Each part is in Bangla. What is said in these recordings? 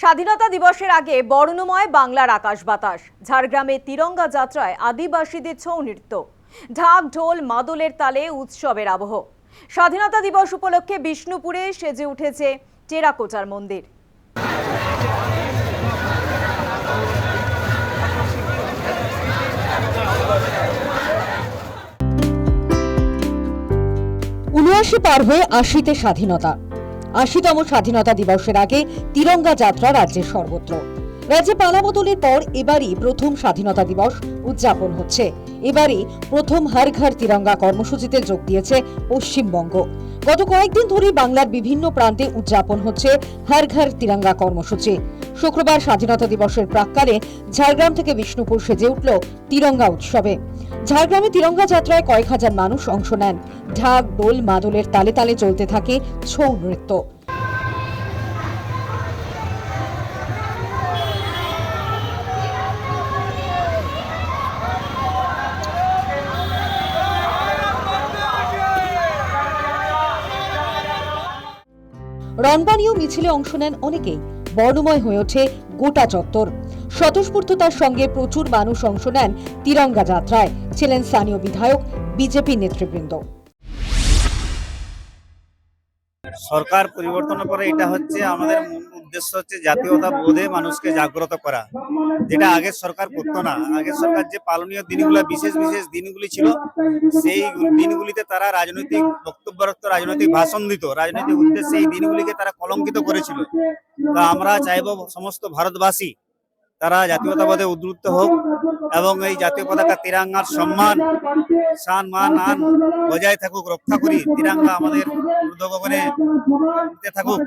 স্বাধীনতা দিবসের আগে বর্ণময় বাংলার আকাশ বাতাস। ঝাড়গ্রামে তিরঙ্গা যাত্রায় আদিবাসীদের ছৌ নৃত্য, ঢাক ঢোল মাদলের তালে উৎসবের আবহ। স্বাধীনতা দিবস উপলক্ষে বিষ্ণুপুরে সেজে উঠেছে টেরাকোটার মন্দির। উনআশি পার হয়ে ৮০তে স্বাধীনতা। ৮০তম স্বাধীনতা দিবসের আগে তিরঙ্গা যাত্রা রাজ্যের সর্বত্র। রাজ্যে পালাবদলের পর এবারই প্রথম স্বাধীনতা দিবস উদযাপন হচ্ছে। এবারই প্রথম হর ঘর তিরঙ্গা কর্মসূচিতে যোগ দিয়েছে পশ্চিমবঙ্গ। গত কয়েকদিন ধরেই বাংলার বিভিন্ন প্রান্তে উদযাপন হচ্ছে হর ঘর তিরঙ্গা কর্মসূচি। শুক্রবার স্বাধীনতা দিবসের প্রাক্কালে ঝাড়গ্রাম থেকে বিষ্ণুপুর সেজে উঠল তিরঙ্গা উৎসবে। ঝাড়গ্রামে তিরঙ্গা যাত্রায় কয়েক হাজার মানুষ অংশ নেন। ঢাক ঢোল মাদলের তালে তালে চলতে থাকে ছৌ নৃত্য। রণবাণী মিছিলে অংশ নেন অনেকেই। বর্ণময় হয়ে ওঠে গোটা চত্বর। স্বতঃস্ফূর্ততার সঙ্গে প্রচুর মানুষ অংশ নেন তিরঙ্গা যাত্রায়। ছিলেন স্থানীয় বিধায়ক, বিজেপি নেতৃবৃন্দ। সরকার পরিবর্তনের পরে এটা হচ্ছে আমাদের মূল উদ্দেশ্য হচ্ছে জাতীয়তা বোধে মানুষকে জাগ্রত করা, যেটা আগের সরকার করতো না। আগের সরকার যে পালনীয় দিনগুলো বিশেষ বিশেষ দিনগুলি ছিল, সেই দিনগুলিতে তারা রাজনৈতিক বক্তব্য রাখতো, রাজনৈতিক ভাষণ দিত, রাজনৈতিক উদ্দেশ্যে এই দিনগুলিকে তারা কলঙ্কিত করেছিল। তা আমরা চাইবো সমস্ত ভারতবাসী তারা জাতীয়তাবাদে উদ্বুদ্ধ হোক এবং এই জাতীয় পতাকা তিরঙ্গার সম্মান মান বজায় থাকুক, রক্ষা করি। তিরঙ্গা আমাদের ঊর্ধ্বগগনে থাকুক,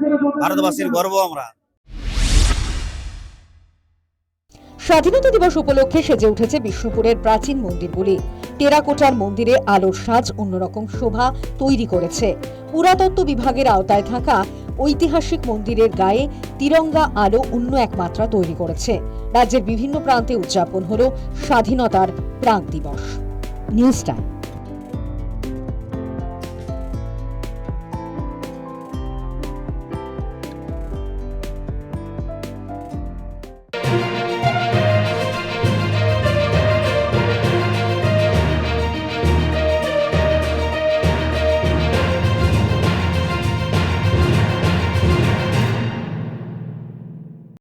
ভারতবাসীর গর্ব আমরা। স্বাধীনতা দিবস উপলক্ষে সেজে উঠেছে বিষ্ণুপুরের প্রাচীন মন্দিরগুলি। টেরাকোটার মন্দিরে আলোর সাজ অন্যরকম শোভা তৈরি করেছে। পুরাতত্ত্ব বিভাগের আওতায় থাকা ঐতিহাসিক মন্দিরের গায়ে তিরঙ্গা আলো অন্য এক মাত্রা তৈরি করেছে। রাজ্যের বিভিন্ন প্রান্তে উদযাপন হলো স্বাধীনতার প্রাক দিবস। News time.